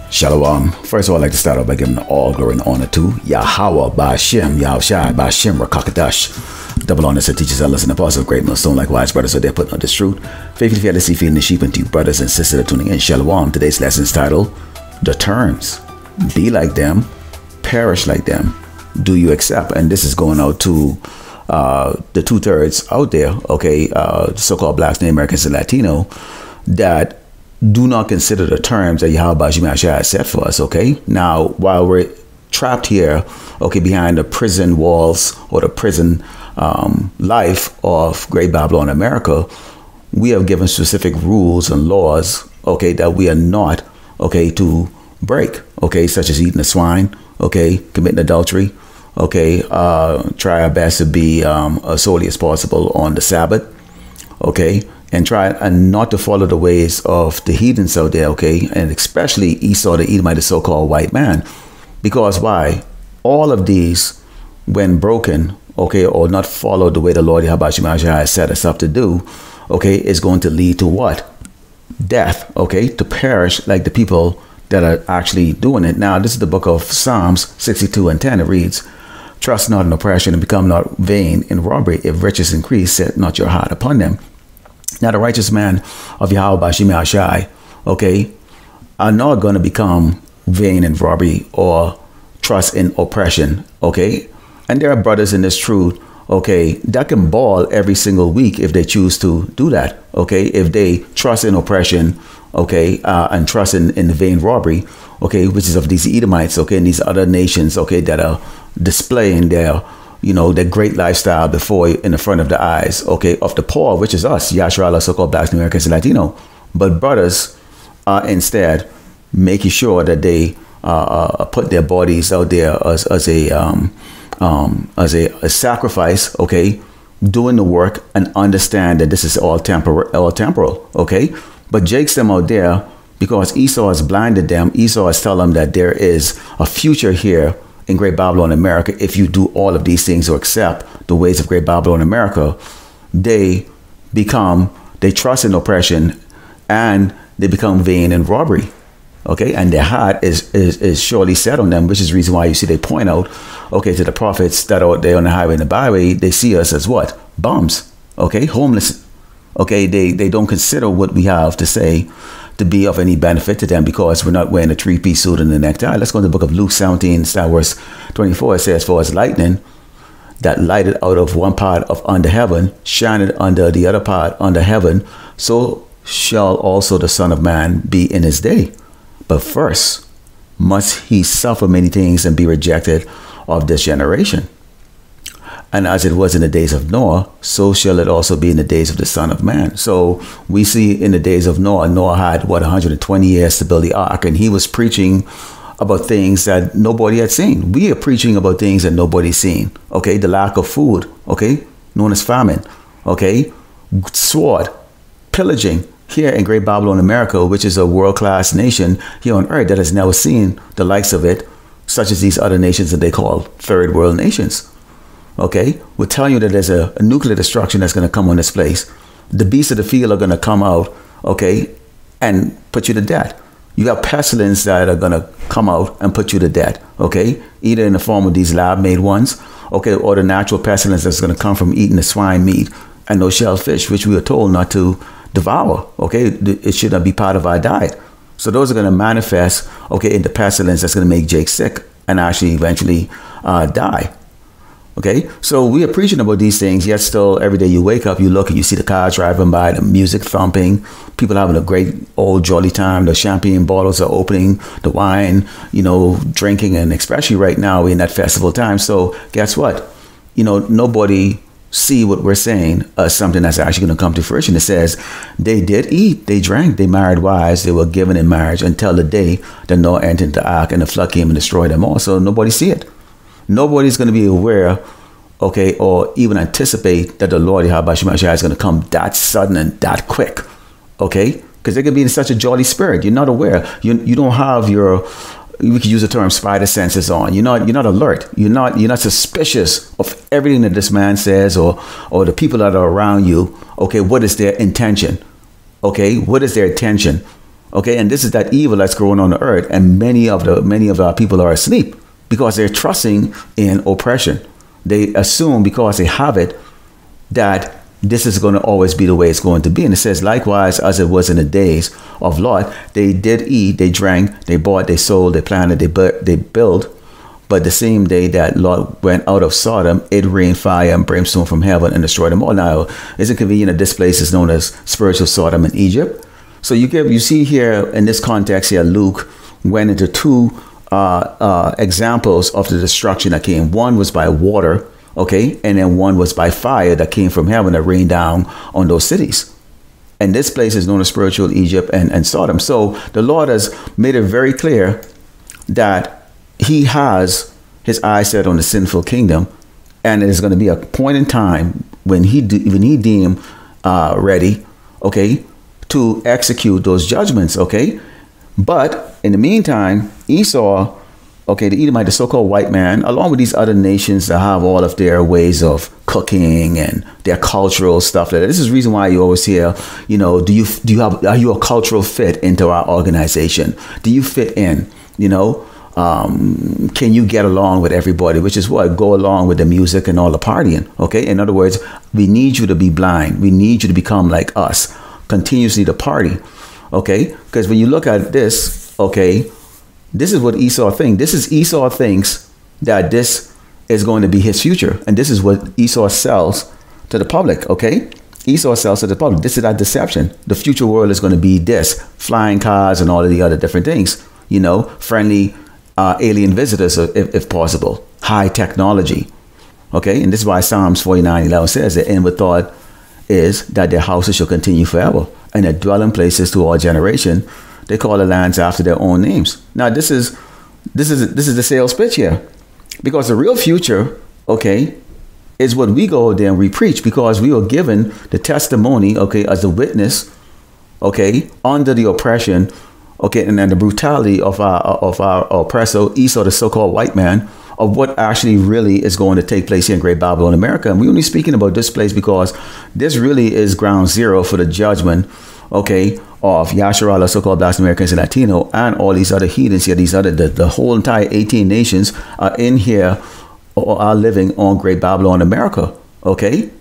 Shalom. First of all, I'd like to start off by giving all glory and honor to Yahweh, Ba'ashem, Yahushai, Ba'ashem, Rakakadash. Double honor to teachers, elders, and apostles of great millstone, likewise, brothers, so they're putting on this truth. Faithfully, fearlessly feeding the sheep, and to you, brothers and sisters that are tuning in. Shalom. Today's lesson is titled, The Terms. Be like them, perish like them. Do you accept? And this is going out to the 2/3 out there, okay, so-called blacks, Native Americans, and Latino, that do not consider the terms that Yahweh has set for us, okay? Now, while we're trapped here, okay, behind the prison walls or the prison life of Great Babylon America, we have given specific rules and laws, okay, that we are not, okay, to break, okay, such as eating a swine, okay, committing adultery, okay, try our best to be as holy as possible on the Sabbath, okay, and try and not to follow the ways of the heathens out there, okay, and especially Esau the Edomite, the so-called white man, because why? All of these, when broken, okay, or not followed the way the Lord Yahweh has set us up to do, okay, is going to lead to what? Death, okay, to perish like the people that are actually doing it. Now, this is the book of Psalms 62:10. It reads, "Trust not in oppression and become not vain in robbery. If riches increase, set not your heart upon them." Now, the righteous man of Yahweh Bashim Yahshai, okay, are not going to become vain in robbery or trust in oppression, okay? And there are brothers in this truth, okay, that can ball every single week if they choose to do that, okay? If they trust in oppression, okay, and trust in vain robbery, okay, which is of these Edomites, okay, and these other nations, okay, that are displaying their, you know, their great lifestyle before in the front of the eyes, okay, of the poor, which is us, Yashra, so-called blacks, Americans, and Latino. But brothers are instead making sure that they put their bodies out there as a sacrifice, okay, doing the work and understand that this is all temporal, okay. But Jake's them out there because Esau has blinded them. Esau has told them that there is a future here in Great Babylon America if you do all of these things or accept the ways of Great Babylon America. They trust in oppression and they become vain in robbery, okay, and their heart is surely set on them, which is the reason why you see they point out, okay, to the prophets that are there on the highway and the byway, they see us as what? Bums, okay, homeless, okay. They don't consider what we have to say to be of any benefit to them because we're not wearing a three-piece suit and a necktie. Let's go to the book of Luke 17, verse 24. It says, "For as lightning that lighted out of one part of under heaven, shined under the other part under heaven, so shall also the Son of Man be in his day. But first must he suffer many things and be rejected of this generation. And as it was in the days of Noah, so shall it also be in the days of the Son of Man." So we see in the days of Noah, Noah had, 120 years to build the ark, and he was preaching about things that nobody had seen. We are preaching about things that nobody's seen, okay? The lack of food, okay? Known as famine, okay? Sword, pillaging here in Great Babylon America, which is a world-class nation here on earth that has never seen the likes of it, such as these other nations that they call third world nations. Okay, we're telling you that there's a nuclear destruction that's going to come on this place. The beasts of the field are going to come out, okay, and put you to death. You have pestilence that are going to come out and put you to death, okay, either in the form of these lab-made ones, okay, or the natural pestilence that's going to come from eating the swine meat and those shellfish, which we are told not to devour, okay. It should not be part of our diet. So those are going to manifest, okay, in the pestilence that's going to make Jake sick and actually eventually die. Okay, so we are preaching about these things, yet still every day you wake up, you look and you see the cars driving by, the music thumping, people having a great old jolly time, the champagne bottles are opening, the wine, you know, drinking, and especially right now in that festival time. So guess what? You know, nobody see what we're saying as something that's actually going to come to fruition. It says they did eat, they drank, they married wives, they were given in marriage until the day that Noah entered into the ark and the flood came and destroyed them all. So nobody see it. Nobody's going to be aware, okay, or even anticipate that the Lord Yahweh is going to come that sudden and that quick, okay? Because they can be in such a jolly spirit. You're not aware. You don't have your, we could use the term spider senses on. You're not alert. You're not suspicious of everything that this man says or the people that are around you. Okay, what is their intention? Okay, what is their intention? Okay, and this is that evil that's growing on the earth, and many of our people are asleep because they're trusting in oppression. They assume because they have it that this is going to always be the way it's going to be. And it says, likewise, as it was in the days of Lot, they did eat, they drank, they bought, they sold, they planted, they built. But the same day that Lot went out of Sodom, it rained fire and brimstone from heaven and destroyed them all. Now, is it convenient that this place is known as spiritual Sodom in Egypt? So you see here in this context here, Luke went into two examples of the destruction that came. One was by water, okay, and then one was by fire that came from heaven that rained down on those cities. And this place is known as spiritual Egypt and Sodom. So the Lord has made it very clear that he has his eyes set on the sinful kingdom, and there's going to be a point in time when he deem ready, okay, to execute those judgments, okay. But in the meantime, Esau, okay, the Edomite, the so-called white man, along with these other nations that have all of their ways of cooking and their cultural stuff. This is the reason why you always hear, you know, are you a cultural fit into our organization? Do you fit in? You know, can you get along with everybody? Which is what? Go along with the music and all the partying. Okay. In other words, we need you to be blind. We need you to become like us, continuously to party. Okay. Because when you look at this, okay, this is what Esau thinks. This is Esau thinks that this is going to be his future. And this is what Esau sells to the public. Okay. Esau sells to the public. This is that deception. The future world is going to be this, flying cars and all of the other different things, you know, friendly alien visitors, if possible, high technology. Okay. And this is why Psalms 49:11 says the inward thought is that their houses shall continue forever and their dwelling places to all generation. They call the lands after their own names. Now, this is the sales pitch here, because the real future, okay, is what we go there and we preach, because we were given the testimony, okay, as a witness, okay, under the oppression, okay, and then the brutality of our oppressor, Esau, the so-called white man, of what actually really is going to take place here in Great Babylon, America. And we're only speaking about this place because this really is ground zero for the judgment, okay, of Yasharala, so-called Black Americans and Latino, and all these other heathens here, the whole entire 18 nations are in here or are living on Great Babylon, America, okay?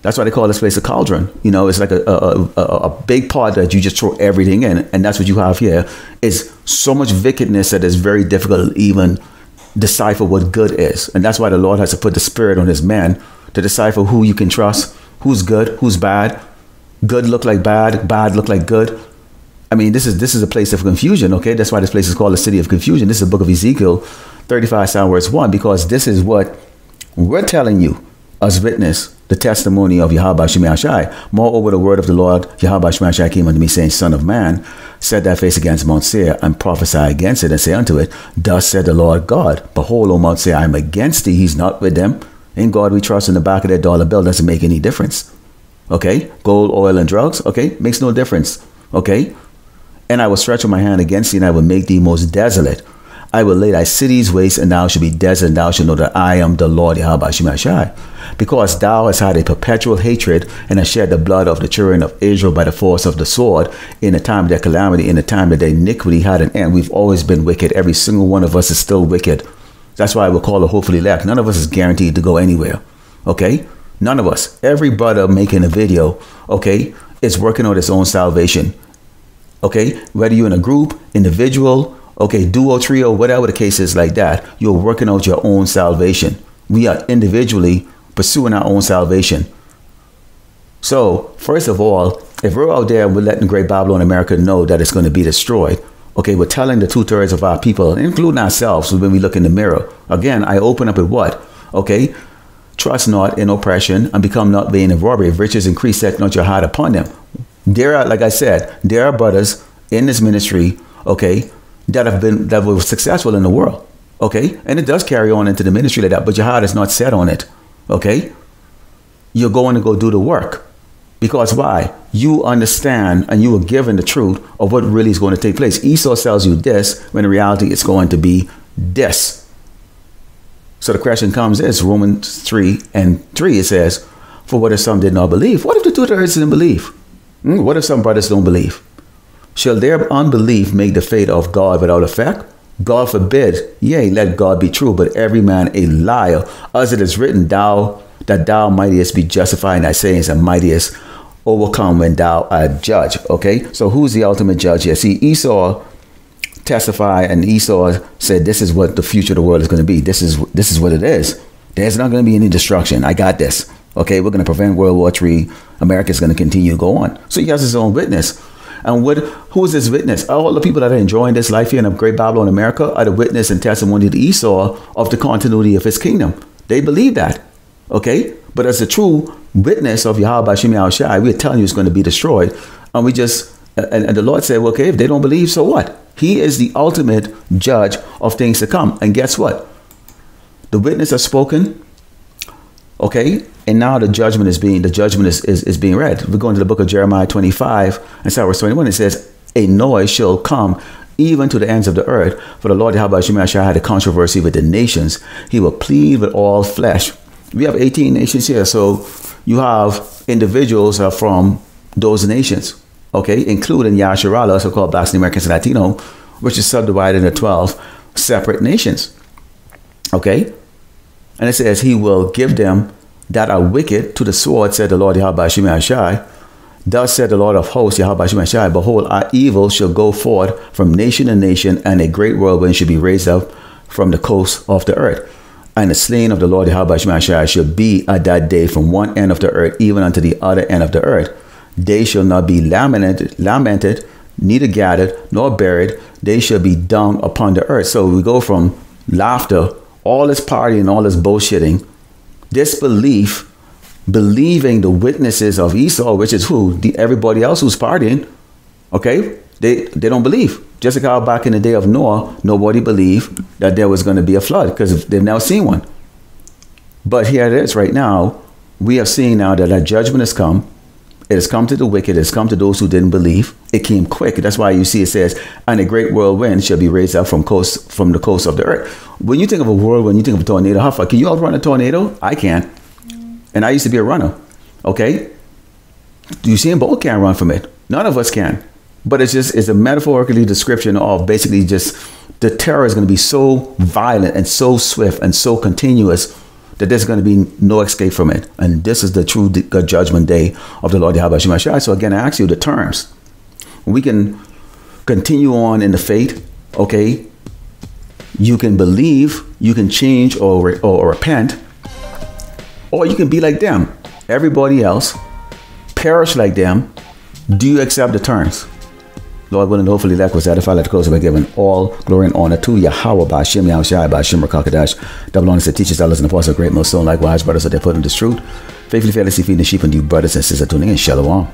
That's why they call this place a cauldron. You know, it's like a big pot that you just throw everything in, and that's what you have here. Is so much wickedness that it's very difficult to even decipher what good is. And that's why the Lord has to put the spirit on his men to decipher who you can trust, who's good, who's bad. Good look like bad, bad look like good. I mean, this is a place of confusion, okay? That's why this place is called the city of confusion. This is the book of Ezekiel 35, verse 1, because this is what we're telling you as witness, the testimony of Yahweh Shemai Shai. Moreover, the word of the Lord Yahweh Shemai Shai came unto me, saying, Son of man, set thy face against Mount Seir, and prophesy against it, and say unto it, Thus said the Lord God, Behold, O Mount Seir, I am against thee. He's not with them. In God we trust. In the back of their dollar bill doesn't make any difference. Okay, gold, oil, and drugs, okay, makes no difference, okay? And I will stretch out my hand against thee, and I will make thee most desolate. I will lay thy cities waste, and thou shalt be desolate, and thou shalt know that I am the Lord Yahweh Shemai Shai. Because thou hast had a perpetual hatred, and hast shed the blood of the children of Israel by the force of the sword, in the time of their calamity, in the time that their iniquity had an end. We've always been wicked. Every single one of us is still wicked. That's why we'll call it hopefully elect. None of us is guaranteed to go anywhere, okay? None of us. Every brother making a video, okay, is working on his own salvation. Okay, whether you're in a group, individual, okay, duo, trio, whatever the case is like that, you're working out your own salvation. We are individually pursuing our own salvation. So, first of all, if we're out there and we're letting Great Babylon America know that it's going to be destroyed, okay, we're telling the 2/3 of our people, including ourselves, when we look in the mirror. Again, I open up with what? Okay, trust not in oppression, and become not vain of robbery. If riches increase, set not your heart upon them. There are, like I said, there are brothers in this ministry, okay, that were successful in the world, okay, and it does carry on into the ministry like that, but your heart is not set on it, okay. You're going to go do the work, because why? You understand and you were given the truth of what really is going to take place. Esau sells you this when in reality it's going to be this. So the question comes is Romans 3:3. It says, for what if some did not believe? What if the 2/3 didn't believe? What if some brothers don't believe? Shall their unbelief make the faith of God without effect? God forbid, yea, let God be true, but every man a liar. As it is written, thou mightest be justified in thy sayings, and mightest overcome when thou art judged. Okay, so who's the ultimate judge here? See, Esau testified, and Esau said, this is what the future of the world is going to be. This is what it is. There's not going to be any destruction. I got this. Okay, we're going to prevent World War III. America's going to continue to go on. So he has his own witness. And who is this witness? All the people that are enjoying this life here in the Great Babylon, America, are the witness and testimony to Esau of the continuity of his kingdom. They believe that. Okay, but as a true witness of Yahweh Shem Shai, we're telling you it's going to be destroyed. And we just, and the Lord said, well, okay, if they don't believe, so what? He is the ultimate judge of things to come. And guess what? The witness has spoken. Okay, and now the judgment is being read. We're going to the book of Jeremiah 25 and start verse 21. It says, a noise shall come even to the ends of the earth. For the Lord Yahweh Shem Shai had a controversy with the nations. He will plead with all flesh. We have 18 nations here. So you have individuals from those nations, okay, including Yasharala, also called Blacks, Americans, and Latino, which is subdivided into 12 separate nations. Okay. And it says, he will give them that are wicked to the sword, said the Lord Yahweh Shem Shai. Thus said the Lord of hosts, Yahweh Shem Shai, behold, our evil shall go forth from nation to nation, and a great whirlwind shall be raised up from the coast of the earth. And the slain of the Lord Yahweh Shem Shai shall be at that day from one end of the earth even unto the other end of the earth. They shall not be lamented, neither gathered, nor buried. They shall be dung upon the earth. So we go from laughter, all this partying, all this bullshitting, disbelief, believing the witnesses of Esau, which is who? Everybody else who's partying. Okay? They don't believe. Just like how back in the day of Noah, nobody believed that there was going to be a flood because they've never seen one. But here it is right now. We are seeing now that that judgment has come. It has come to the wicked. It has come to those who didn't believe. It came quick. That's why you see it says, and a great whirlwind shall be raised up from the coast of the earth. When you think of a whirlwind, you think of a tornado. How far? Can you outrun a tornado? I can't. And I used to be a runner. Okay? You see, both can't run from it. None of us can. But it's a metaphorically description of basically just the terror is going to be so violent and so swift and so continuous that there's going to be no escape from it. And this is the true judgment day of the Lord Yahweh Shem Shai. So again, I ask you the terms. We can continue on in the faith, okay? You can believe, you can change or repent, or you can be like them. Everybody else, perish like them. Do you accept the terms? Lord willing, hopefully that was edified. Let the close by giving all glory and honor to Yahweh by Shem Yahushai by Shem Rakakadash. Double honors to teachers, elders, and apostles, great most so likewise, brothers, that they put in this truth. Faithfully, fearlessly feeding the sheep and you brothers and sisters tuning in. Shalom.